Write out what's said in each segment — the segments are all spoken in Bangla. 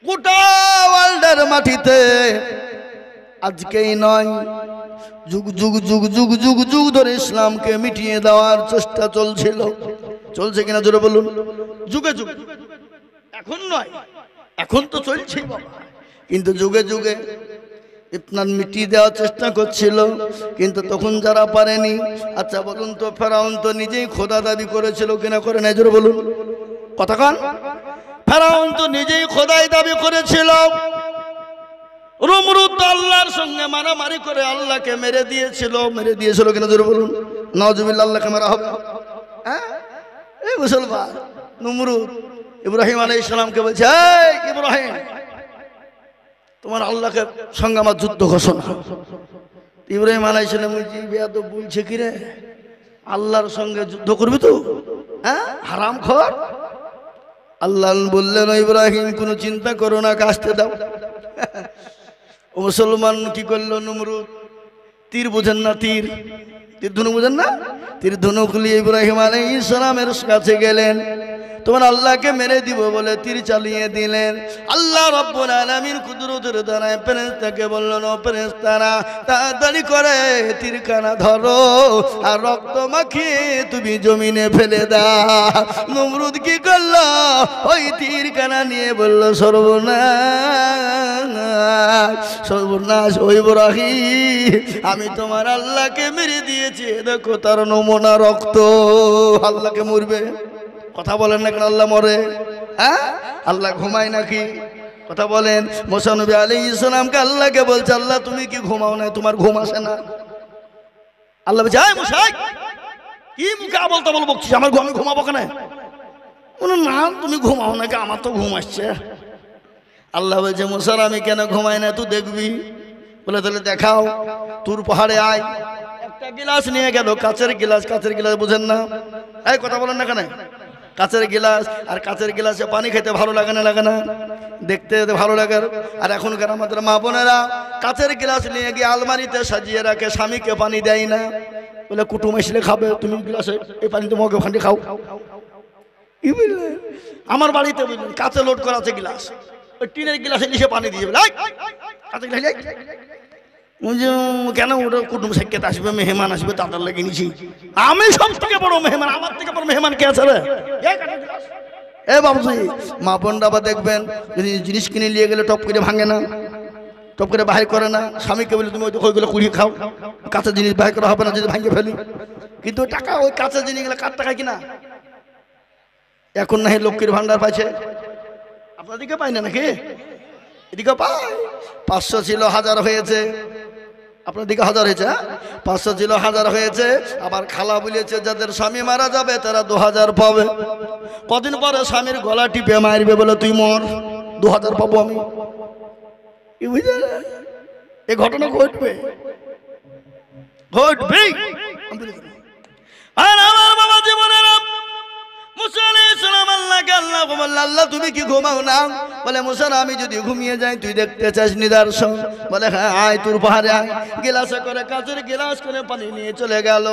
গোটা ওয়ার্ল্ডের মাটিতে আজকেই নয়, যুগ যুগ যুগ যুগ যুগ যুগ ধরে ইসলামকে মিটিয়ে দেওয়ার চেষ্টা চলছিল। চলছে কিনা জোরে বলুন? যুগে যুগে, এখন নয়, এখন তো চলছে বাবা, কিন্তু যুগে যুগে ইসলাম মিটিয়ে দেওয়ার চেষ্টা করছিল, কিন্তু তখন যারা পারেনি। আচ্ছা বলুন তো, ফেরাউন তো নিজেই খোদা দাবি করেছিল কিনা করে নাই? জোরে বলুন কথা কান। ফেরাউন তো নিজেই খোদাই দাবি করেছিল। নমরুদ আল্লাহর সঙ্গে মারামারি করে আল্লাহকে মেরে দিয়েছিল কিনা জোরে বলুন? নাউজুবিল্লাহ, আল্লাহকে মারা হবে? হ্যাঁ, এই মুসলমান নমরুদ ইব্রাহিম আলাইহিস সালামকে বলছে, এই ইব্রাহিম, তোমার আল্লাহকে সঙ্গে আমার যুদ্ধ ঘোষণা। ইব্রাহিম আলাইহিস সালাম বেয়াদব বলছে কি রে, আল্লাহর সঙ্গে যুদ্ধ করবি তো? হ্যাঁ, হারামখোর। আল্লাহ বললেন, ইব্রাহিম কোনো চিন্তা করো না, কাজতে দাও। ও মুসলমান কি করলো নমরুদ? তীর বোঝেন না? তীর ধনু বোঝেন না? তীর ধনুক নিয়ে ইব্রাহিম আলাইহিস সালামের কাছে গেলেন, তোমার আল্লাহকে মেরে দিব বলে তীর চালিয়ে দিলেন। আল্লাহ রাব্বুল আলামিন কুদরতের দ্বারায় ফেরেশতাকে বললেন, ও ফেরেশতারা, তাড়াতাড়ি করে তীরখানা ধরো আর রক্ত মাখিয়ে তুমি জমিনে ফেলে দাও। নমরুদ কি করলো? ওই তীরখানা নিয়ে বলল, সর্বনাশ সর্বনাশ, ওই ইব্রাহিম, আমি তোমার আল্লাহকে মেরে দিয়েছি, দেখো তার নমুনা রক্ত। আল্লাহকে মরবে? কথা বলেন না কেন? আল্লাহ মরে? হ্যাঁ, আল্লাহ ঘুমায় নাকি? কথা বলেন। মুসা নবী আলাইহিস সালামকে আল্লাহকে বলছে, আল্লাহ তুমি কি ঘুমাও না? তোমার ঘুম আসে না? আল্লাহ বলছে, এই মুসা, কি মুখে আবল তাবল বকছিস? আমার আমি ঘুমাবো কেন? বলে, না তুমি ঘুমাও নাকি? আমার তো ঘুম আসছে। আল্লাহ বলছে, মুসার আমি কেন ঘুমাই না তুই দেখবি। বলে, তাহলে দেখাও। তুর পাহাড়ে আয়। একটা গিলাস নিয়ে গেল, কাচের গিলাস। কাচের গিলাস বুঝেন না? এই কথা বলেন না কেন? কাচের গিলাস, আর কাচের গিলাসে পানি খেতে ভালো লাগে না? লাগে না? দেখতে ভালো লাগে। আর এখনকার আমাদের মা বোনেরা কাচের গিলাস নিয়ে গিয়ে আলমারিতে সাজিয়ে রাখে, স্বামীকে পানি দেয় না। বলে, কুটুম এসলে খাবে, তুমি গিলাসে এই পানি তো মগে ওখানে খাও। আমার বাড়িতে বুঝলেন কাচে লোড করা আছে গিলাস, ওই টিনের গিলাসে নিচে পানি দিয়ে কেন? ওটা কুটুম সাক্ষাৎ আসবে, মেহমান আসবে, তাদের লেগে নিছি। আমি সব থেকে বড় মেহমান, আমার থেকে বড় মেহমান কে আছে রে? এ বাবুজি, মা বোনরা আবার দেখবেন জিনিস কিনে নিয়ে গেলে টপ করে ভাঙে না, টপ করে বাহির করে না। স্বামীকে বলে, তুমি ওইগুলো কুড়িয়ে খাও, কাঁচা জিনিস বাহির করা হবে না যদি ভাঙে ফেলি। কিন্তু টাকা, ওই কাঁচা জিনিসগুলো কার টাকা কিনা? এখন না লক্ষ্মীর ভান্ডার পাইছে, আপনার দিকে পাই না নাকি? এদিকে পাই। 500 ছিল 1000 হয়েছে, আপনার দিকে 1000 হয়েছে। 500 ছিল 1000 হয়েছে। আবার খালা বলেছে, যাদের স্বামী মারা যাবে তারা 2000 পাবে। কদিন পরে স্বামীর গলা টিপে মারবে, বলে তুই মর, 2000 পাবো আমি। কি বুঝলে? এই ঘটনা ঘটবে, ঘটবে। আর আমার বাবা জীবনের মুসা আলাইহিস সালাম আল্লাহকে আল্লাহ বলল, আল্লাহ তুমি কি ঘুমাও না? বলে, মুসা আমি যদি ঘুমিয়ে যাই তুই দেখতে চাস নিদর্শন? বলে, হ্যাঁ আয়, তোর পাহাড়ে আয়। গিলাসে করে, কাচের গিলাস করে পানি নিয়ে চলে গেল।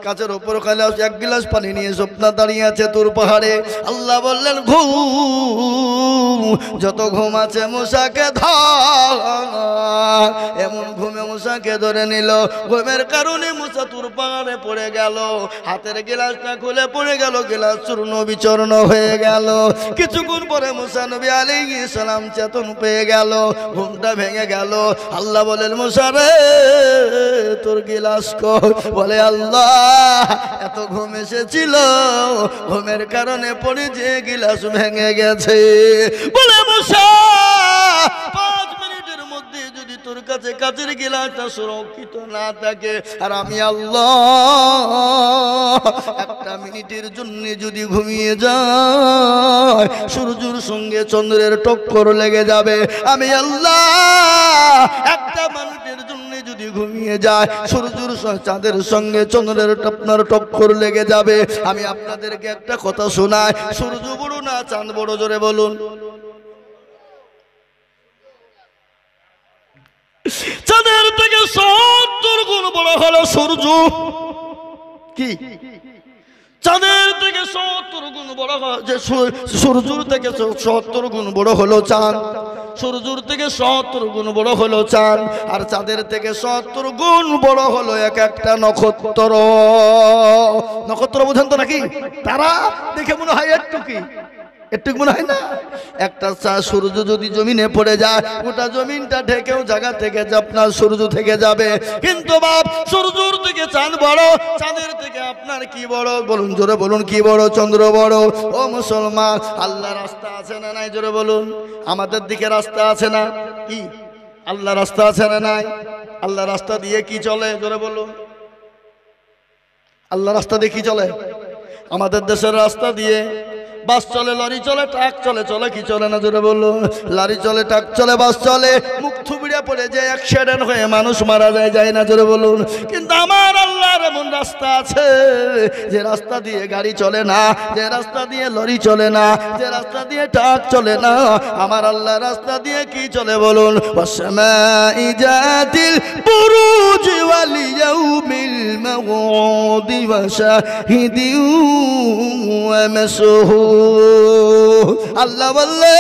কাচের ওপর গিলাস, এক গিলাস পানি নিয়ে স্বপ্না দাঁড়িয়ে আছে তোর পাহাড়ে। আল্লাহ বললেন, ঘুম, যত ঘুম আছে মুসাকে ধর। এমন ঘুমে মুসাকে ধরে নিল। ঘুমের কারণে মুসা তোর পাহাড়ে পড়ে গেল। হাতের গিলাসটা খুলে পড়ে গেল, গিলাস চূর্ণ বিচূর্ণ হয়ে গেল। কিছুক্ষণ পরে মুসা নবী আলাইহিস সালাম চেতন পেয়ে গেল, ঘুমটা ভেঙে গেল। আল্লাহ বলেন, মুসা রে তোর গিলাস কই? বলে, আল্লাহ এত ঘুম এসেছিল, ঘুমের কারণে পড়ে যে গিলাস ভেঙে গেছে। বলে, মুসা 5 মিনিটের মধ্যে যদি তোর কাছে কাচের গিলাসটা সুরক্ষিত না থাকে, আর আমি আল্লাহ 1 মিনিটের জন্য যদি ঘুমিয়ে যায়, সূর্যের সঙ্গে চন্দ্রের টক্কর লেগে যাবে। আমি আল্লাহ 1 মিনিটের জন্য যদি ঘুমিয়ে যায়, সূর্যের চাঁদের সঙ্গে চন্দ্রের টক্কর লেগে যাবে। আমি আপনাদেরকে একটা কথা শোনাই, সূর্য বড় না চাঁদ বড়? জোরে বলুন। চাঁদের থেকে 70 গুণ বড় হলো সূর্য। কি চাঁদের থেকে 70 গুণ বড় যে সূর্যের থেকে 70 গুণ বড় হলো চাঁদ, সূর্যের থেকে 70 গুণ বড় হলো চাঁদ, আর চাঁদের থেকে 70 গুণ বড় হলো এক একটা নক্ষত্র। নক্ষত্র বোঝেন তো নাকি? তারা দেখে মনে হয় একটু মনে হয় না? একটা সূর্য যদি জমিনে পড়ে যায়, গোটা জমিনটা ঢেকেও জায়গা থেকে আপনার সূর্য থেকে যাবে। কিন্তু বাপ, সূর্যের থেকে চাঁদ বড়, চাঁদের থেকে আপনার কি বড়? বলুন, জোরে বলুন, কি বড়? চন্দ্র বড়। ও মুসলমান, আল্লাহ রাস্তা আছে না নাই? জোরে বলুন। আমাদের দিকে রাস্তা আছে না? কি আল্লাহ রাস্তা আছে না নাই? আল্লাহ রাস্তা দিয়ে কি চলে? জোরে বলুন। আল্লাহ রাস্তা দিয়ে কি চলে? আমাদের দেশের রাস্তা দিয়ে বাস চলে, লরি চলে, ট্রাক চলে, চলে কি চলে না? জোরে বলুন। লরি চলে, ট্রাক চলে, বাস চলে, মুখ থুবড়িয়া পড়ে যায়, অ্যাক্সিডেন্ট হয়ে মানুষ মারা যায় না? জোরে বলুন। কিন্তু আমার আল্লাহর এমন রাস্তা আছে যে রাস্তা দিয়ে গাড়ি চলে না, যে রাস্তা দিয়ে লরি চলে না, যে রাস্তা দিয়ে ট্রাক চলে না। আমার আল্লাহ রাস্তা দিয়ে কি চলে? বলুন। ওয়াসমাই জাতিল বুরুজ ওয়াল ইয়াউমিল মাউদ ওয়া শাহিদি ওয়া মাশহুদ। আল্লাহ বললে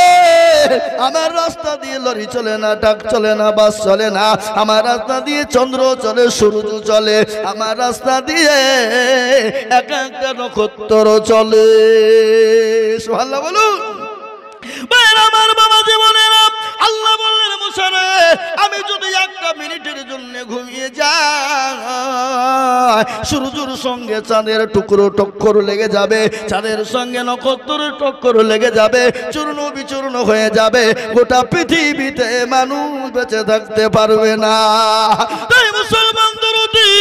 আমার রাস্তা দিয়ে লরি চলে না, ট্রাক চলে না, বাস চলে না। আমার রাস্তা দিয়ে চন্দ্র চলে, সূর্য চলে। আমার রাস্তা দিয়ে এক একটা নক্ষত্র চলে। সুবহানাল্লাহ বলুন। আমার বাবা জীবনেরা আল্লাহ বললেন, মুসা রে, আমি যদি একটা মিনিটের জন্য ঘুমিয়ে যাই, সূর্যের সঙ্গে চাঁদের টুকরো টক্কর লেগে যাবে, চাঁদের সঙ্গে নক্ষত্রের টক্কর লেগে যাবে, চূর্ণ বিচূর্ণ হয়ে যাবে, গোটা পৃথিবীতে মানুষ বেঁচে থাকতে পারবে না। তাই মুসলমান দরদি,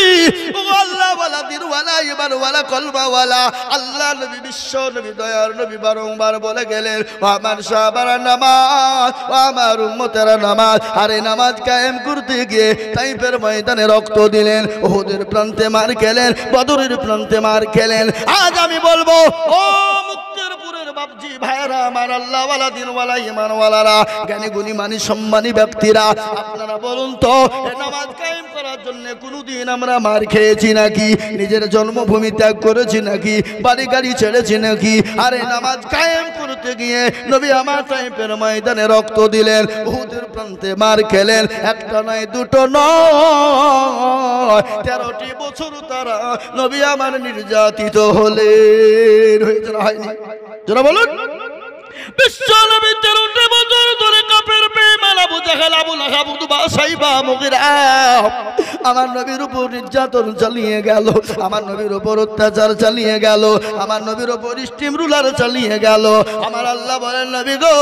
ও আল্লাহ ওয়ালা, দিন ওয়ালা, ইমান ওয়ালা, কলবা ওয়ালা, আল্লাহ নবী, বিশ্ব নবী, দয়ার নবী বারংবার বলে গেলেন, আমার সাহাবারা নামাজ, আমার উম্মতেরা নামাজ। আর এই নামাজ কায়েম করতে গিয়ে তাইফের ময়দানে রক্ত দিলেন, উহুদের প্রান্তে মার খেলেন, বদরের প্রান্তে মার খেলেন। আজ আমি বলবো, ও মুক্তেরপুরের বাপজি ভাইরা, আমার আল্লাহ ওয়ালা, দিন ওয়ালা, ইমান ওয়ালারা, জ্ঞানী গুণী মানি সম্মানী ব্যক্তিরা, আপনারা বলুন তো, এই নামাজ কায়েম করার জন্য কোনদিন আমরা মার খেয়েছি নাকি? নিজের জন্মভূমি ত্যাগ করেছি নাকি? বাড়ি গাড়ি ছেড়েছি নাকি? আর এই নামাজ কায়েম করতে গিয়ে নবী আমার তাইফের ময়দানে রক্ত দিলেন, উহুদের প্রান্তে মার খেলেন। একটা নয়, দুটো নয়, 13টি বছর তারা নবী আমার নির্যাতিত হলেন। হয়েছে না হয়নি? যারা বলুন। বিশ্ব নবী 13টি বছর ধরে কাফের বেঈমান আবু জাহেল, আবু লাহাব, উতবা, সাইবা, মুগিরা আমার নবীর উপর নির্যাতন চালিয়ে গেল, আমার নবীর উপর অত্যাচার চালিয়ে গেল, আমার নবীর উপর স্টিম রুলার চালিয়ে গেল। আমার আল্লাহ বলেন, নবী গো,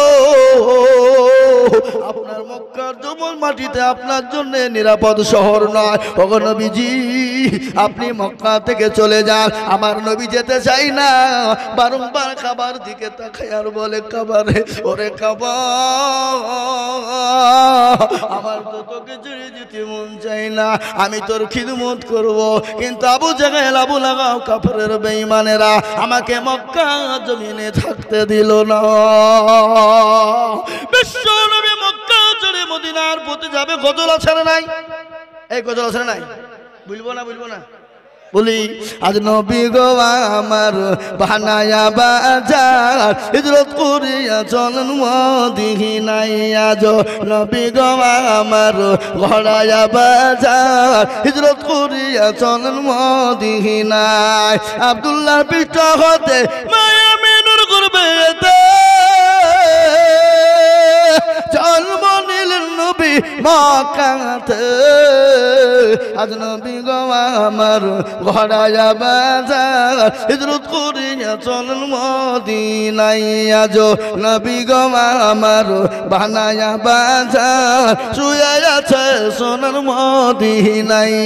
আপনার মক্কার জমল মাটিতে আপনার জন্য নিরাপদ শহর নয়। ওগো নবীজি, আপনি মক্কা থেকে চলে যান। আমার নবী যেতে চাই না, বারংবার খাবার দিকে তাকায় আর বলে, খাবারে, ওরে খাবার, আমার তো তোকে ছেড়ে যেতে মন চাই না, আমি তোর খিদমত করব। কিন্তু আবু জাহেল, আবু লাহাব, কাফেরের বেঈমানেরা আমাকে মক্কা জমিনে থাকতে দিল না। বিশ্ব নবী মক্কা ছেড়ে মদিনার পথে যাবে। গজল আছে না নাই? এই গজল আছে না নাই? বলবো না, বলবো না, বলি। আজ নবী গো আমার বানায়া বাজার, হিজরত করিয়া চলেন মদিনায়। আজ নবী গো আমার ঘরায়া বাজার, হিজরত করিয়া চলেন মদিনায়। আব্দুল্লাহ পৃষ্ঠ হতে মায়া মেনুর করবে জন্ম নিলেন নবী মক্কাতে। আজ নবী গো আমার ঘরায়া বাজার, হিজরত করিয়া চলেন মদিনায়। আজ নবী গো আমার বানায়া বাজার, শুয়ে আছে সোনার মদিনায়।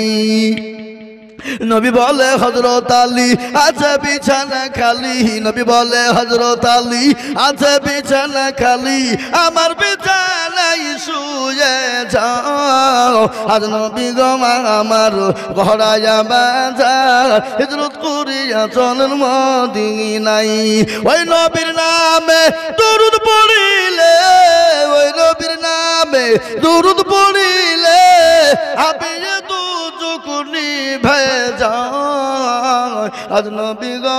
নবী বলে, হযরত আলী আছে বিছানা খালি, নবী বলে, হযরত আলী আছে বিছানা খালি, আমার বিছানায় শুয়ে যাও। আজ নবী গো আমার ঘরায়া বাজার, হিজরত করিয়া চলেন মদিনায়। ওই নবীর নামে দরুদ পড়িলে, ওই নবীর নামে দরুদ পড়িলে আবিয়ে দু চুকুনি ভেজা। আজ নবী গো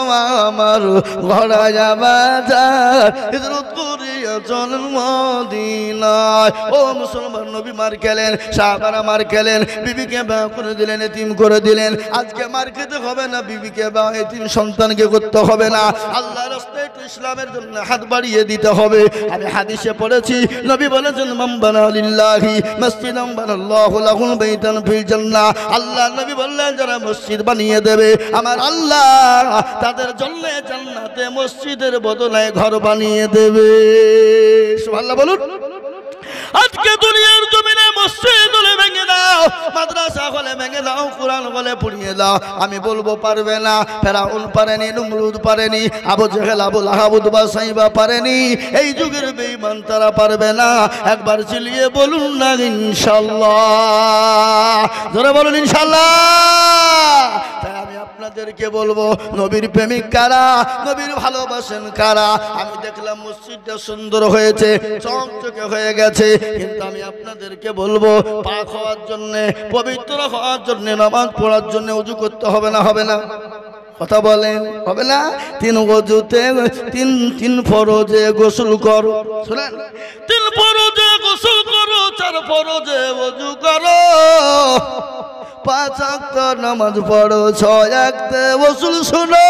আমার ঘোড়া বাজার হিজরত করিয়া চলেন মদিনায়। ও মুসলমান, নবী মার খেলেন, সাহাবারা মার খেলেন, বিবিকে বিয়ে করে দিলেন, এতিম করে দিলেন। আজকে মার খেতে হবে না, বিবিকে বা এতিম সন্তানকে করতে হবে না, আল্লাহ রাস্তায় একটু ইসলামের জন্য হাত বাড়িয়ে দিতে হবে। আমি হাদিসে পড়েছি, নবী বলেছেন মান বানা লিল্লাহি মসজিদান বানাল্লাহু লাহুল বাইতান ফিল জান্নাহ। আল্লাহ নবী বললেন যারা মসজিদ বানিয়ে দেবে আমার আল্লাহ তাদের জন্য জান্নাতে মসজিদের বদলে ঘর বানিয়ে দেবে। সুবহানাল্লাহ বলুন। আজকে দুনিয়ার জমিনে মসজিদ হলে ভেঙে দাও, মাদ্রাসা হলে ভেঙে দাও, কোরআন হলে পড়িয়ে দাও। আমি বলবো পারবে না। ফেরাউন পারেনি, নমরুদ পারেনি, আবু জেহেল, আবু লাহাব, উতবা, সাইবা পারেনি। এই যুগের বেঈমান তারা পারবে না। একবার চিল্লিয়ে বলুন না ইনশাআল্লাহ। জোরে বলুন ইনশাআল্লাহ। তাই আমি আপনাদেরকে বলবো, নবীর প্রেমিক কারা, নবীর ভালোবাসেন কারা? আমি দেখলাম মসজিদটা সুন্দর হয়েছে, চকচকে হয়ে গেছে, কিন্তু আমি আপনাদেরকে বলবো পাক হওয়ার জন্য, পবিত্র হওয়ার জন্য, নামাজ পড়ার জন্য ওযু করতে হবে না? হবে না? কথা বলেন, হবে না? তিন ওযুতে তিন ফরজে গোসল করো। শুনেন, তিন ফরজে গোসল করো, চার ফরজে ওযু করো, 5 ওয়াক্ত নামাজ পড়ো, 6 ওয়াক্তে ওযু শোনো,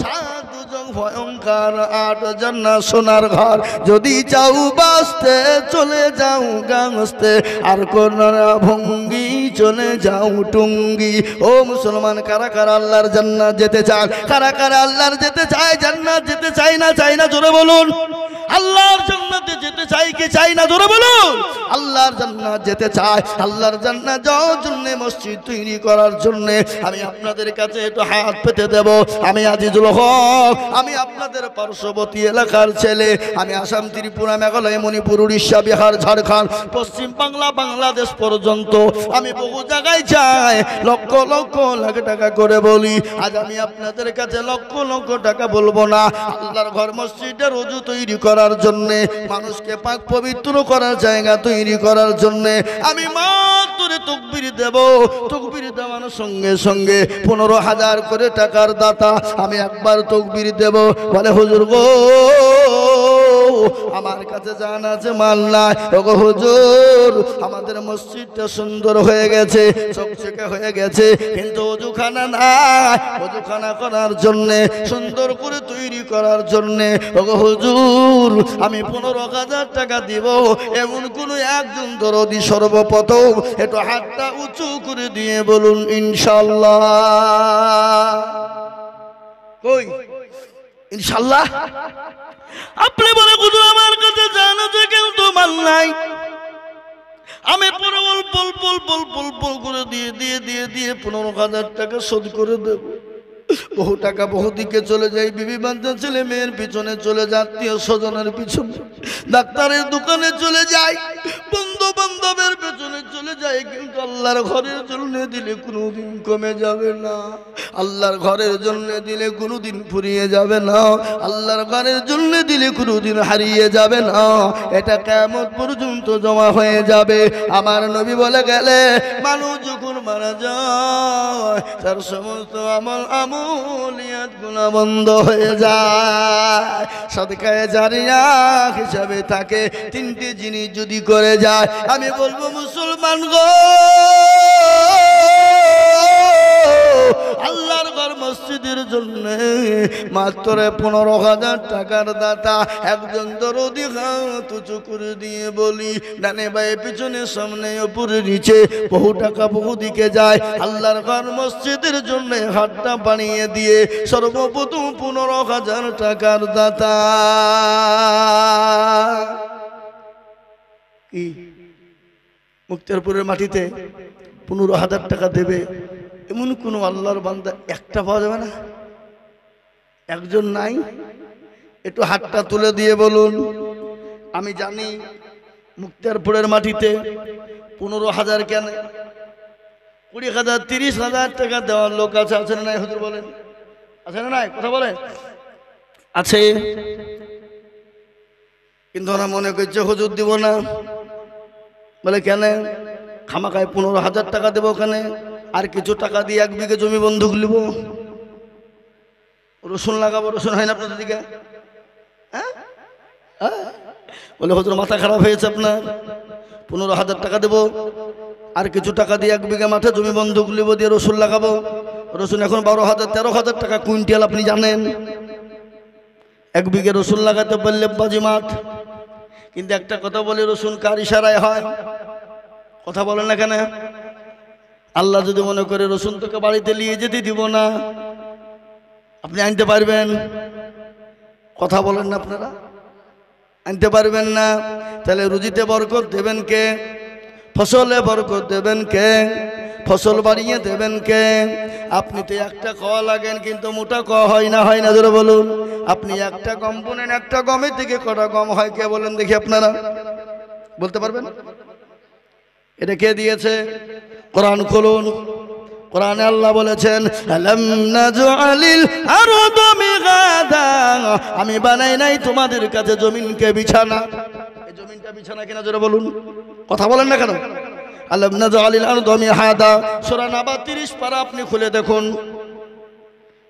7 জং ভয়ঙ্কর, 8 জান্নাত সোনার ঘর। যদি চাও বাঁচতে চলে যাও গাছতে, আর কোন ভঙ্গি চলে যাও টুঙ্গি। ও মুসলমান, কারা কারা আল্লাহর জান্নাত যেতে চান? কারা কারা আল্লাহর যেতে চায়, জান্নাত যেতে চায় না? চাই না? জোরে বলুন। আল্লাহর জান্নাতে যেতে চাই কি চাই না? জোরে বলুন। আল্লাহর জান্নাত যেতে চায়। আল্লাহর জান্নাত যাওয়ার জন্য, মসজিদ তৈরি করার জন্য আমি আপনাদের কাছে একটু হাত পেতে দেব। আমি আজিজুল হক, আমি আপনাদের পার্শ্ববর্তী এলাকার ছেলে। আমি আসাম, ত্রিপুরা, মেঘালয়, মণিপুর, উড়িষ্যা, বিহার, ঝাড়খণ্ড, পশ্চিম বাংলা, বাংলাদেশ পর্যন্ত আমি বহু জায়গায় যাই, লক্ষ লক্ষ লাখ টাকা করে বলি। আজ আমি আপনাদের কাছে লক্ষ লক্ষ টাকা বলবো না। আল্লাহর ঘর মসজিদের ওযু তৈরি করার জন্য, মানুষকে পাক পবিত্র করার জায়গা তৈরি করার জন্য আমি মাত্র তাকবীর দেব। তাকবীর দেওয়ার সঙ্গে সঙ্গে 15,000 করে টাকার দাতা আমি একবার তাকবীর দেব। বলে হুজুর গো, আমার কাছে জান আছে, মাল নাই। ওগো হুজুর, আমাদের মসজিদটা সুন্দর হয়ে গেছে, চকচকে হয়ে গেছে, কিন্তু ওযুখানা নাই। ওযুখানা করার জন্য, সুন্দর করে তৈরি করার জন্য ওগো হুজুর আমি 15,000 টাকা দিব। এমন কোন একজন দরদি সর্বপ্রথম একটু হাতটা উঁচু করে দিয়ে বলুন ইনশাআল্লাহ। কই ইনশাআল্লাহ? আপনি বলে হুজুর আমার কাছে জান আছে, কিন্তু মাল নাই। আমি পরবল বল বল বল বল বল করে দিয়ে দিয়ে দিয়ে দিয়ে 15,000 টাকা শোধ করে দেব। বহু টাকা বহু দিকে চলে যায়, বিবি বাচ্চা ছেলে মেয়ের পিছনে চলে যায়, আত্মীয় স্বজনের পিছনে, ডাক্তারের দোকানে চলে যায়, বন্ধু বান্ধবের পেছনে চলে যায়, কিন্তু আল্লাহর ঘরের জন্য দিলে কোনোদিন কমে যাবে না। আল্লাহর ঘরের জন্য দিলে কোনোদিন ফুরিয়ে যাবে না। আল্লাহর ঘরের জন্য দিলে কোনোদিন হারিয়ে যাবে না। এটা কিয়ামত পর্যন্ত জমা হয়ে যাবে। আমার নবী বলে গেলে মানুষ যখন মারা যায়, তার সমস্ত আমলিয়াত গুনাহ বন্ধ হয়ে যায়, সাদকায়ে জারিয়া হিসাবে থাকে। 3টি জিনিস যদি করে যায়, আমি বলবো মুসলমান গো, আল্লাহর ঘর মসজিদের জন্য মাত্র 15,000 টাকার দাতা একজন দরদি হাত উঁচু করে দিয়ে বলি, ডানে বায়ে পিছনে সামনে উপরে নিচে বহু টাকা বহু দিকে যায়। আল্লাহর ঘর মসজিদের জন্য হাতটা বানিয়ে দিয়ে সর্বপ্রথম 15,000 টাকার দাতা। কি মুক্তারপুরের মাটিতে 15,000 টাকা দেবে এমন কোন আল্লাহর বান্দা একটা পাওয়া যাবে না? একজন নাই? একটু হাতটা তুলে দিয়ে বলুন। আমি জানি মুক্তারপুরের মাটিতে 15,000 কেন, 20,000, 30,000 টাকা দেওয়ার লোক আছে। আছে না নাই হুজুর বলেন? আছে না নাই? কথা বলেন। আছে, কিন্তু ওরা মনে করছে হুজুর দিব না। বলে কেন? খামাখায় 15,000 টাকা দেবো ওখানে, আর কিছু টাকা দিয়ে 1 বিঘে জমি বন্ধক নিব। রসুন লাগাবো, রসুন হয় না আপনাদের দিকে? হ্যাঁ, বলে হুজুর মাথা খারাপ হয়েছে আপনার, 15,000 টাকা দেবো, আর কিছু টাকা দিয়ে 1 বিঘা মাঠে জমি বন্ধক নিব, দিয়ে রসুন লাগাবো। রসুন এখন 12,000 13,000 টাকা কুইন্টাল, আপনি জানেন। 1 বিঘে রসুন লাগাতে পারলে বাজি মাঠ। কিন্তু একটা কথা বলি, রসুন কার ইশারায় হয়? কথা বলেন না কেন? আল্লাহ যদি মনে করে রসুন তোকে বাড়িতে নিয়ে যেতে দিব না, আপনি আনতে পারবেন? কথা বলেন না আপনারা? আনতে পারবেন না। তাহলে রুজিতে বরকত দেবেন কে? ফসলে বরকত দেবেন কে? ফসল বাড়িয়ে দেবেন কে? আপনি তো একটা খাওয়া লাগেন, কিন্তু মোটা খাওয়া হয় না, হয় না জোরে বলুন। আপনি একটা গম বোনেন, একটা গমের থেকে কটা গম হয় কে বলেন দেখি? আপনারা বলতে পারবেন? এটা কে দিয়েছে? কোরআন খুলুন, কোরআনে আল্লাহ বলেছেন আলাম নাজআলিল আরদা মিগাদা, আমি বানাই নাই তোমাদের কাছে জমিনকে বিছানা। এই জমিনটা বিছানা কিনা জোরে বলুন। কথা বলেন না কেন? আলাম নাজআলিল আরদা মিহাদা, সূরা নাবা 30 পারা আপনি খুলে দেখুন,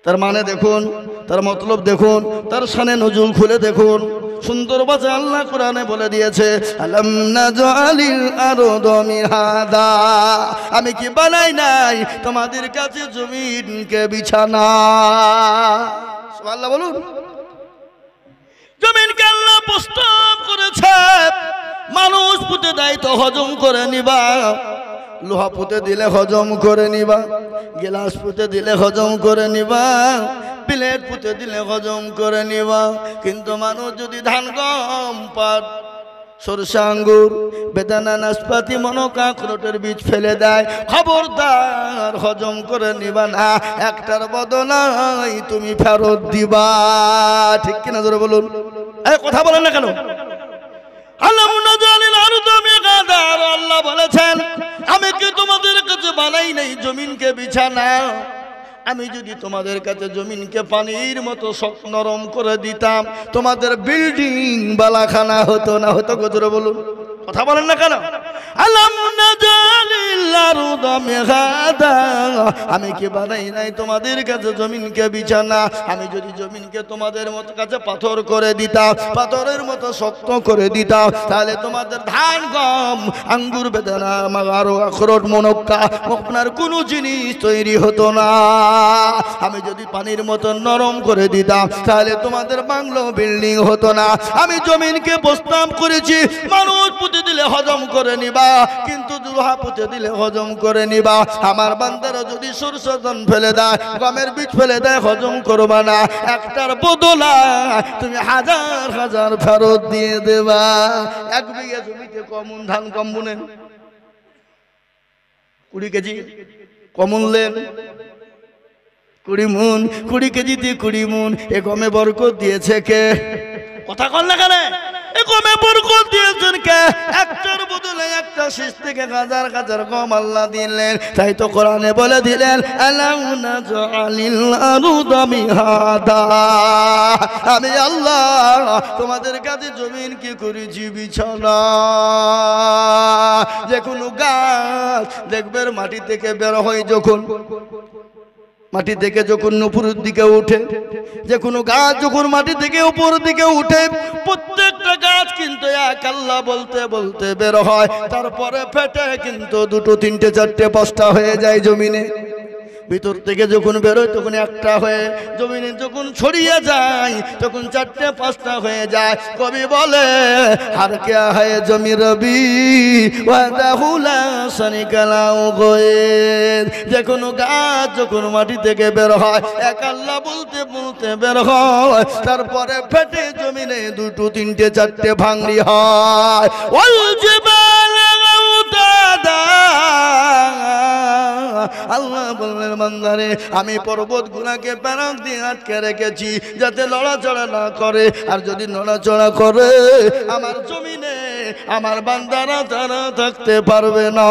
তার মানে দেখুন, তার মতলব দেখুন, তার শানে নজুল খুলে দেখুন। সুন্দর বাজে আল্লাহ কোরআনে বলে দিয়েছে আলাম নাজআলিল আরদা মিহাদা, আমি কি বানাই নাই তোমাদের কাছে জমিনকে বিছানা? সুবহানাল্লাহ বলুন। জমিনকে আল্লাহ প্রস্তাব করেছে, মানুষ পুঁতে দেয় তো হজম করে নিবা, লোহা পুঁতে দিলে হজম করে নিবা, গ্লাস পুঁতে দিলে হজম করে নিবা, প্লেট পুঁতে দিলে হজম করে নিবা। কিন্তু মানুষ যদি ধান, গম, পাট, সরষা, আঙ্গুর, বেদানা, নাশপাতি, মনোকা, আখরোটের বীজ ফেলে দেয়, খবরদার হজম করে নিবা না, একটার বদলাই তুমি ফেরত দিবা। ঠিক কিনা জোরে বলুন। কথা বলেন না কেন? আল্লাহ বলেছেন আমি কি তোমাদের কাছে বানাই নাই জমিনকে বিছানা? আমি যদি তোমাদের কাছে জমিনকে পানির মতো শক্ত নরম করে দিতাম, তোমাদের বিল্ডিং বালাখানা হতো না? হতো গজরে বলুন। কথা বলেন না কেন? আলাম নাজালিল আরদা মিহাদা, আমি কি বানাই নাই তোমাদের কাছে জমিনকে বিছানা? আমি যদি জমিনকে তোমাদের মতো কাছে পাথর করে দিতাম, পাথরের মতো শক্ত করে দিতাম, তাহলে তোমাদের ধান, গম, আঙ্গুর, বেদানা, আরো আখরোট, মনক্কা, আপনার কোনো জিনিস তৈরি হতো না। আমি যদি পানির মতো নরম করে দিতাম, তাহলে তোমাদের বাংলো, বিল্ডিং হতো না। আমি জমিনকে প্রস্তাব করেছি মানুষ পুঁতে দিলে হজম করে নিবা, কিন্তু লোহা পুঁতে দিলে হজম করে নিবা। আমার বান্দারা যদি সরষের ধান ফেলে দেয়, গমের বীজ ফেলে দেয়, হজম করবা না, একটার বদলা তুমি হাজার হাজার ফেরত দিয়ে দেবা। 1 বিঘা জমিতে কমন ধান কম বুনেন, 20 কেজি কমন লেন, 20 মণ, 20 কেজিতে 20 মণ। এ গমে বরকত দিয়েছে কে? কথা কন না কেন? এ গমে বরকত দিয়েছেন কে? একটার বদলে একটা শীষ থেকে হাজার হাজার গম আল্লাহ দিলেন। তাই তো কোরআনে বলে দিলেন আলাম নাজআলিল আরদা মিহাদা, আমি আল্লাহ তোমাদের কাছে জমিন কি করেছি বিছানা। যে কোনো গাছ দেখবে মাটি থেকে বের হয়, যখন মাটি থেকে যখন উপরের দিকে উঠে, যে কোনো গাছ যখন মাটি থেকে উপরের দিকে উঠে, প্রত্যেকটা গাছ কিন্তু এক আল্লাহ বলতে বলতে বের হয়, তারপরে ফেটে কিন্তু 2, 3, 4, 5টা হয়ে যায় জমিনে। ভিতর থেকে যখন বেরোয় তখন একটা হয়ে, জমিনে যখন ছড়িয়ে যায় তখন 4, 5টা হয়ে যায়। কবি বলে হার কে হয় জমি রবি ওয়াদাহুলা সানিকালাও গোয়ে, যে কোনো গাছ যখন মাটি থেকে বের হয় এক আল্লাহ বলতে বলতে বের হয়, তারপরে ফেটে জমিনে 2, 3, 4 ভাঙড়ি হয়। ওয়াল জিবালা আউতাদা, আল্লাহ বললেন বান্দারে আমি পর্বত গুলাকে প্যারাক দিয়ে আটকে রেখেছি যাতে নড়াচড়া না করে, আর যদি নড়াচড়া করে আমার জমিনে আমার বান্দারা তারা থাকতে পারবে না।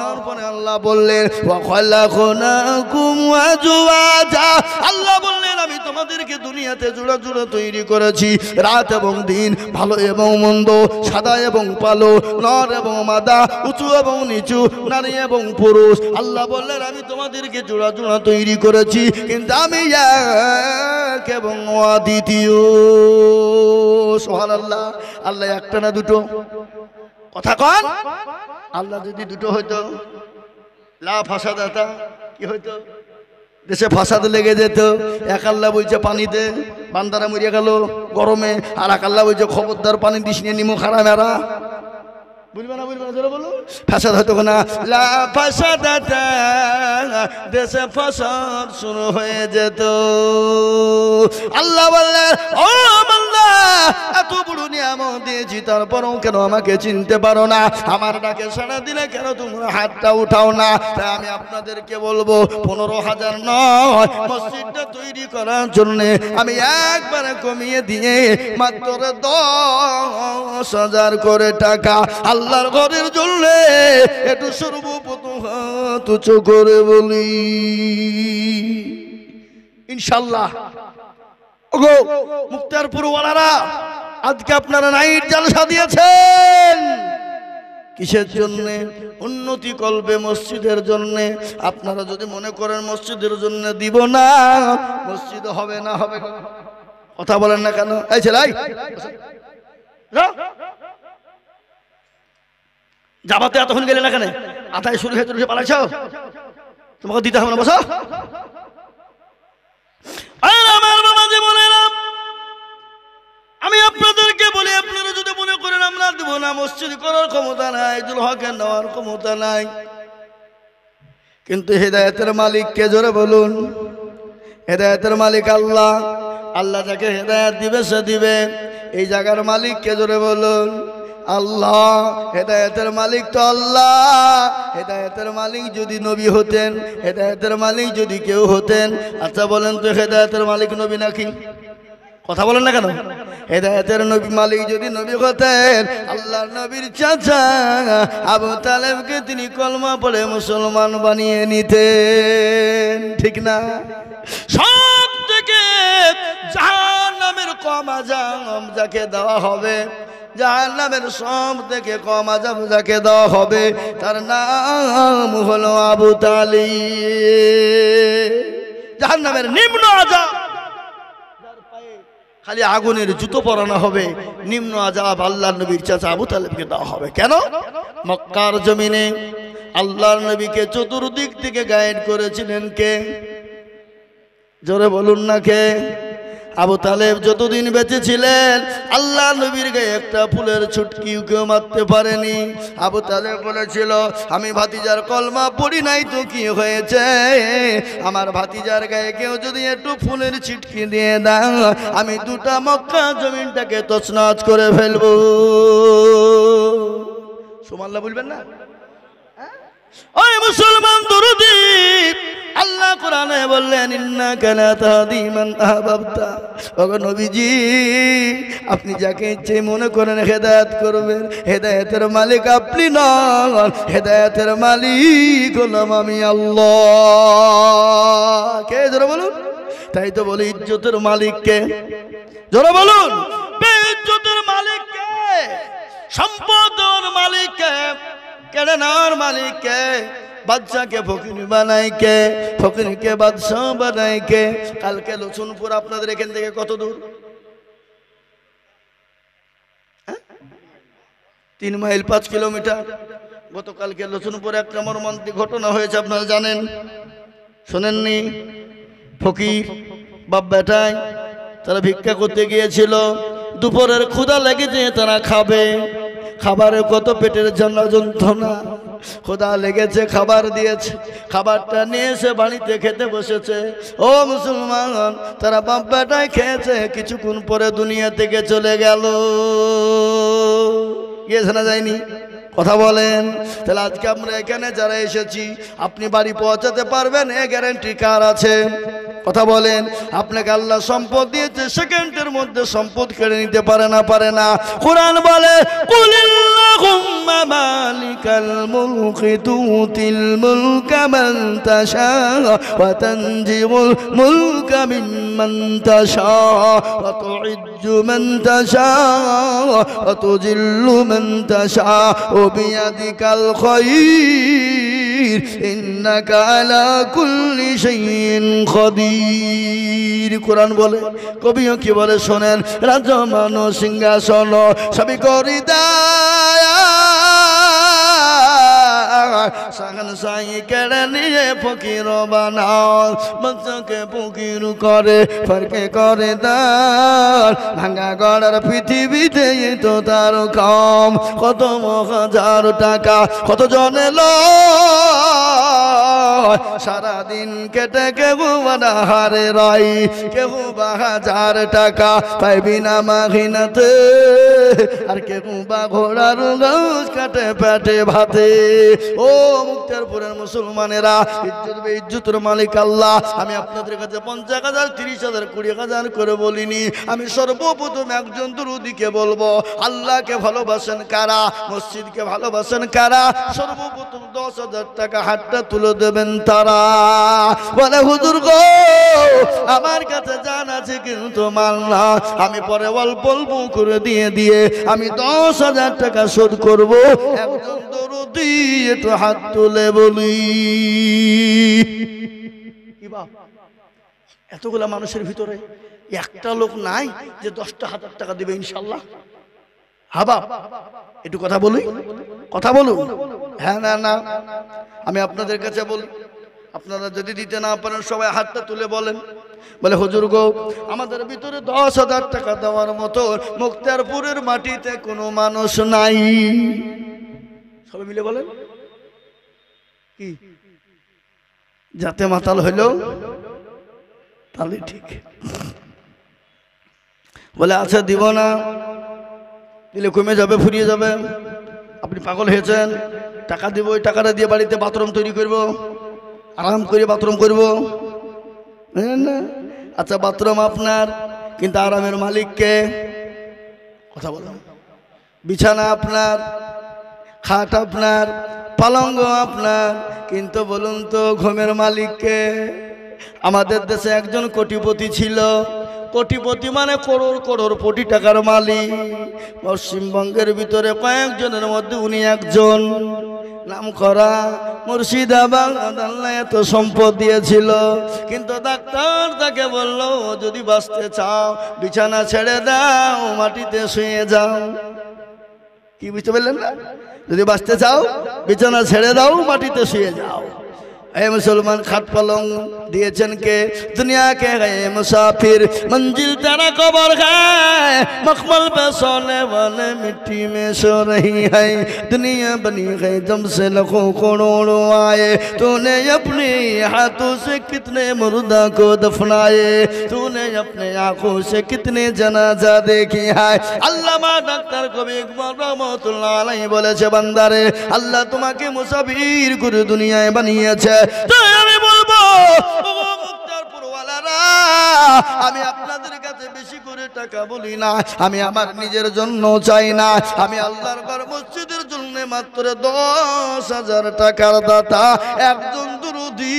তারপরে আল্লাহ বললেন ওয়া খালাকনাকুম আজওয়াজা, আল্লাহ বললেন আমি তোমাদেরকে দুনিয়াতে জোড়া জোড়া তৈরি করেছি, রাত এবং দিন, ভালো এবং মন্দ, সাদা এবং কালো, নর এবং মাদা, উঁচু এবং নিচু, নারী এবং পুরুষ। আল্লাহ বললেন আমি তোমাদেরকে জোড়া জোড়া তৈরি করেছি, কিন্তু আমি এক এবং অদ্বিতীয়। সুবহানাল্লাহ। আল্লাহ একটা না দুটো? কথা কন। আল্লাহ যদি দুটো হইতো, লা ফাসাদাতা, কি হইতো? দেশে ফাসাদ লেগে যেত। এক আল্লাহ বলছে পানিতে বান্দারা মরিয়া গেল গরমে, আর এক আল্লাহ বলছে খবরদার পানি দিস নিয়ে নিমো খারা মেরা। বুঝবে না জোরে বলো। ফাসাদ হয়তো না, লা ফাসাদাতা, দেশে ফাসাদ শুরু হয়ে যেত। আল্লাহ বললেন ও বান্দা, এত বড় নিয়ামত দিয়েছি তারপরেও কেন আমাকে চিনতে পারো না? আমার ডাকে সাড়া দিলে কেন তোমরা হাতটা উঠাও না? তাই আমি আপনাদেরকে বলবো 15,000 নয়, মসজিদটা তৈরি করার জন্য আমি একবারে কমিয়ে দিয়ে মাত্র 10,000 করে টাকা আল্লাহর ঘরের জন্য একটু সর্বপ্রথম হাত উঁচু করে বলি ইনশাআল্লাহ। ওগো মুক্তারপুর ওয়ালারা, আজকে আপনারা নাইট জালসা দিয়েছেন কিসের জন্য? উন্নতি কল্পে মসজিদের জন্য। আপনারা যদি মনে করেন মসজিদের জন্য দিব না, মসজিদ হবে না। হবে কথা বলেন না কেন? এই ছেলে যাবাতে এতক্ষণ গেলে না কেন? আতায় শুরু হয়ে তুলে পালাইছ, তোমাকে দিতে হবে না। বসো। আমার বাবা যে বলে না, আমি আপনাদেরকে বলি, আপনারা যদি মনে করেন আমরা দেব না, মসজিদ করার ক্ষমতা নাই, দুল হকের নেওয়ার ক্ষমতা নাই, কিন্তু হেদায়েতের মালিক কে? জোরে বলুন। হেদায়েতের মালিক আল্লাহ। আল্লাহ যাকে হেদায়েত দিবে সে দিবে। এই জায়গার মালিক কে? জোরে বলুন। আল্লাহ। হেদায়েতের মালিক তো আল্লাহ। হেদায়েতের মালিক যদি নবী হতেন, হেদায়েতের মালিক যদি কেউ হতেন, আচ্ছা বলেন তো হেদায়েতের মালিক নবী নাকি? কথা বলেন না কেন? হেদায়েতের নবী মালিক যদি নবী হতেন, আল্লাহর নবীর চাচা আবু তালেবকে তিনি কলমা পড়ে মুসলমান বানিয়ে নিতেন, ঠিক না? সব থেকে জাহান্নামের কম আযাব যাকে দেওয়া হবে, জাহান্নামের সব থেকে কম আযাব যাকে দেওয়া হবে, তার নাম হলো আবু তালিব। জাহান্নামের নিম্ন আযাব, খালি আগুনের জুতো পরানো হবে, নিম্ন আযাব আল্লাহর নবীর চাচা আবু তালেবকে দেওয়া হবে। কেন? মক্কার জমিনে আল্লাহর নবীকে চতুর্দিক থেকে গাইড করেছিলেন কে? জোরে বলুন না কে? আবু তালেব যতদিন বেঁচে ছিলেন আল্লাহ নবীর গায়ে একটা ফুলের ছুটকিও কেউ মারতে পারেনি। আবু তালেব বলেছিল আমি ভাতিজার কলমা পড়ি নাই তো কি হয়েছে, আমার ভাতিজার গায়ে কেউ যদি একটু ফুলের ছিটকি দিয়ে দাও, আমি দুটা মক্কা জমিনটাকে তছনছ করে ফেলবো। সুবহানাল্লাহ বলবেন না? ওই মুসলমান দরুদি, আল্লাহ কোরআনে বললেন ইন্নাকা লা তাহদি মান আহবাবতা। ওগো নবীজি, আপনি যাকে ইচ্ছে মনে করেন হেদায়েত করবেন, হেদায়েতের মালিক আপনি নন, হেদায়েতের মালিক হলাম আমি আল্লাহ। কে? জোরে বলুন। তাই তো বলি ইজ্জতের মালিক কে? জোরে বলুন। ইজ্জতের মালিক কে? সম্পদের মালিক কে? কেড়ে নেওয়ার মালিক কে? বাদশাকে ফকির বানাই কে? ফকিরকে বাদশাহ বানাই কে? কালকে লছুনপুর আপনাদের এখান থেকে কত দূর? 3 মাইল 5 কিলোমিটার। গতকালকে লছুনপুরে একটা মর্মান্তিক ঘটনা হয়েছে, আপনারা জানেন? শোনেননি? ফকির বাপ বেটায় তারা ভিক্ষা করতে গিয়েছিল, দুপুরের ক্ষুধা লেগেছে, তারা খাবে, খাবারের কত পেটের যন্ত্রণা, ক্ষুধা লেগেছে, খাবার দিয়েছে, খাবারটা নিয়ে এসে বাড়িতে খেতে বসেছে। ও মুসলমান, তারা বাপ বেটায় খেয়েছে, কিছুক্ষণ পরে দুনিয়া থেকে চলে গেল। গিয়েছে না যায়নি? কথা বলেন। তাহলে আজকে আমরা এখানে যারা এসেছি, আপনি বাড়ি পৌঁছাতে পারবেন এ গ্যারান্টি কার আছে? কথা বলেন। আপনাকে আল্লাহ সম্পদ দিয়েছে, সেকেন্ডের মধ্যে সম্পদ কেড়ে নিতে পারে না? পারে না। কোরআন বলে কুলিল্লাহুম্মা মালিক মালিকাল মুলকি তুতিল মুলকা মান তাশা ওয়া তানজিউল মুলকা মিম্মান তাশা ওয়া তুইজ্জু মান তাশা ওয়া তুযিল্লু মান তাশা ওয়া বিয়াদিকাল খায়র ইন্নাকা আলা কুল্লি শাইইন কাদির। কুরআন বলে, কবিও কি বলে শোনেন, রাজ্য মান সিংহাসন সবই করি দায়া সাগন সাই কেড়ে নিয়ে ফকির বানাও, বাচ্চাকে ফকির করে ফরকে করে দার ভাঙা গড়ার পৃথিবীতে তো তার কম। কত হাজার টাকা কত জনে লয়, সারাদিন কেটে কেউ হারে রয়, কেউ 1000 টাকা পাইবি না মাঘিনাতে, আর কেউ বা ঘোড়ার গাছ কাটে পেটে ভাতে। ও মুক্তারপুরের মুসলমানেরা, ইজ্জত ইজ্জতের মালিক আল্লাহ। আমি আপনাদের কাছে 50,000 30,000 20,000 করে বলিনি। আমি সর্বপ্রথম একজন দুরূদীকে বলবো, আল্লাহকে ভালোবাসেন কারা, মসজিদকে ভালোবাসেন কারা, সর্বপ্রথম 10,000 টাকা হাতটা তুলে দেবেন তারা। বলে হুজুর গো, আমার কাছে জান আছে কিন্তু মাল না, আমি পরে অল্প অল্প করে দিয়ে আমি 10,000 টাকা শোধ করব। একজন দরুদি একটু হাত তুলে বলি। কি বাপ, এতগুলা মানুষের ভিতরে একটা লোক নাই যে 10,000 টাকা দিবে ইনশাল্লাহ? হাবা একটু কথা বলি, কথা বলুন। হ্যাঁ না না, আমি আপনাদের কাছে বলি, আপনারা যদি দিতে না পারেন সবাই হাতটা তুলে বলেন। বলে হুজুর গো, আমাদের ভিতরে 10,000 টাকা দেওয়ার মতো মুক্তারপুরের মাটিতে কোনো মানুষ নাই। সবাই মিলে বলেন। কি যাতে মাতাল হইল তাহলে ঠিক। বলে আচ্ছা দিব না, দিলে কমে যাবে, ফুরিয়ে যাবে, আপনি পাগল হয়েছেন, টাকা দিব, ওই টাকাটা দিয়ে বাড়িতে বাথরুম তৈরি করব, আরাম করে বাথরুম করব। না, আচ্ছা বাথরুম আপনার, কিন্তু আরামের মালিককে? কথা বলুন। বিছানা আপনার, খাট আপনার, পালঙ্গ আপনার, কিন্তু বলুন তো ঘুমের মালিককে? আমাদের দেশে একজন কোটিপতি ছিল, কোটিপতি মানে করোড় করোড় কোটি টাকার মালিক। পশ্চিমবঙ্গের ভিতরে কয়েকজনের মধ্যে উনি একজন। নাম করা মুর্শিদাবাদ, আল্লাহ এত সম্পদ দিয়েছিল, কিন্তু ডাক্তার তাকে বলল যদি বাঁচতে চাও বিছানা ছেড়ে দাও, মাটিতে শুয়ে যাও। কি বুঝতে পারলেন না? যদি বাঁচতে চাও বিছানা ছেড়ে দাও, মাটিতে শুয়ে যাও। ए मुसलमान खाट पलंग दिएचन के दुनिया के गए मुसाफिर मंजिल तेरा कबर है मखमल पे सोने वाले मिट्टी में सो रही है। दुनिया बनी है जब से लाखों करोड़ों आए, तूने अपने हाथों से कितने मुर्दा को दफनाए, तूने अपने आंखों से कितने जनाजा देखी है। अल्लामा डॉक्टर कबीर इकबाल रहमतुल्लाह अलैहि बोलेছে বান্দারে আল্লাহ তোমাকে মুসাফির করে দুনিয়ায় বানিয়েছে। তাই আমি বলবো মুক্তারপুরওয়ালারা, আমি আপনাদের কাছে বেশি করে টাকা বলি না, আমি আমার নিজের জন্য চাই না, আমি আল্লাহর ঘর মসজিদের জন্য মাত্র 10,000 টাকার দাতা একজন দুরুদি।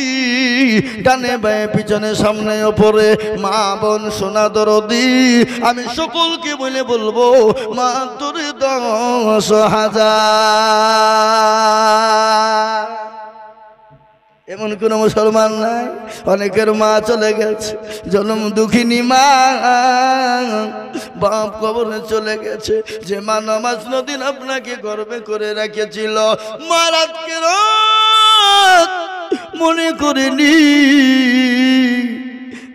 ডানে বায়ে পিছনে সামনে ওপরে মা বোন সোনা দরদি, আমি সকলকে বলে বলবো মাত্র 10,000। এমন কোন মুসলমান নাই, অনেকের মা চলে গেছে, জন্ম দুঃখিনী মা, বাপ কবরে চলে গেছে, যে মা নামাজ নদিন আপনাকে গর্বে করে রেখেছিল, মা রাতকে রাত মনে করেনি,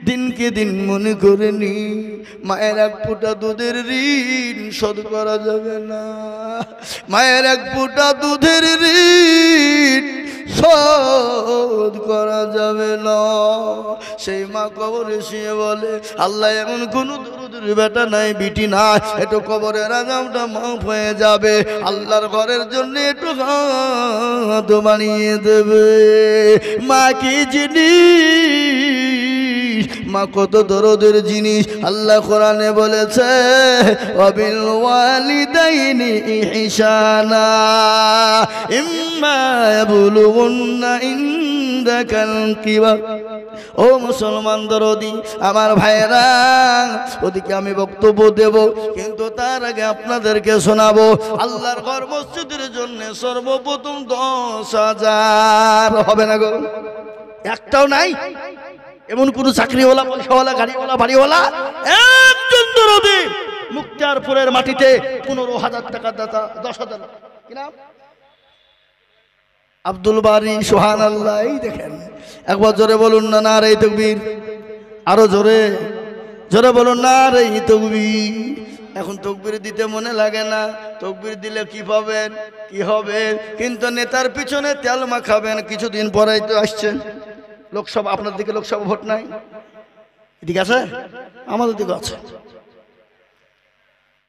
দিনকে দিন মনে করেনি, মায়ের এক ফোঁটা দুধের ঋণ শোধ করা যাবে না, মায়ের এক ফোঁটা দুধের ঋণ শোধ করা যাবে না। সেই মা কবরে শুয়ে বলে আল্লাহ এমন কোন দরুদের বেটা নাই বিটি নাই, একটু কবরের আযাবটা মাফ হয়ে যাবে, আল্লাহর ঘরের জন্য একটু হাত বানিয়ে দেবে। মা কি জিনিস জিনিস, মা কত দরদের জিনিস। আল্লাহ কোরআনে বলেছে ওয়াবিল ওয়ালিদাইনি ইহসানা ইম্মা ইয়াবলুগুন্না ইনদাকাল কিবার। ও মুসলমান দরদি আমার ভাইরা, ওদিকে আমি বক্তব্য দেব, কিন্তু তার আগে আপনাদেরকে শোনাবো আল্লাহর ঘর মসজিদের জন্য সর্বপ্রথম 10,000 হবে না গো? একটাও নাই এমন কোন চাকরিওয়ালা, পয়সাওয়ালা, গাড়িওয়ালা, বাড়িওয়ালা? একজন দরদি মুক্তারপুরের মাটিতে 15,000 টাকা দাতা, 10,000 কি নাম? আব্দুল বারী। সুবহানাল্লাহ। এই দেখেন, একবার জোরে বলুন না নারে তাকবীর, আরো জোরে জোরে বলুন নারে তাকবীর। এখন তকবীর দিতে মনে লাগে না, তকবীর দিলে কি পাবেন, কি হবে, কিন্তু নেতার পিছনে তেল মাখাবেন। কিছুদিন পরেই তো আসছে লোকসভা, আপনার দিকে লোকসভা ভোট নাই? এদিকে আছে? আমাদের দিকে আছে।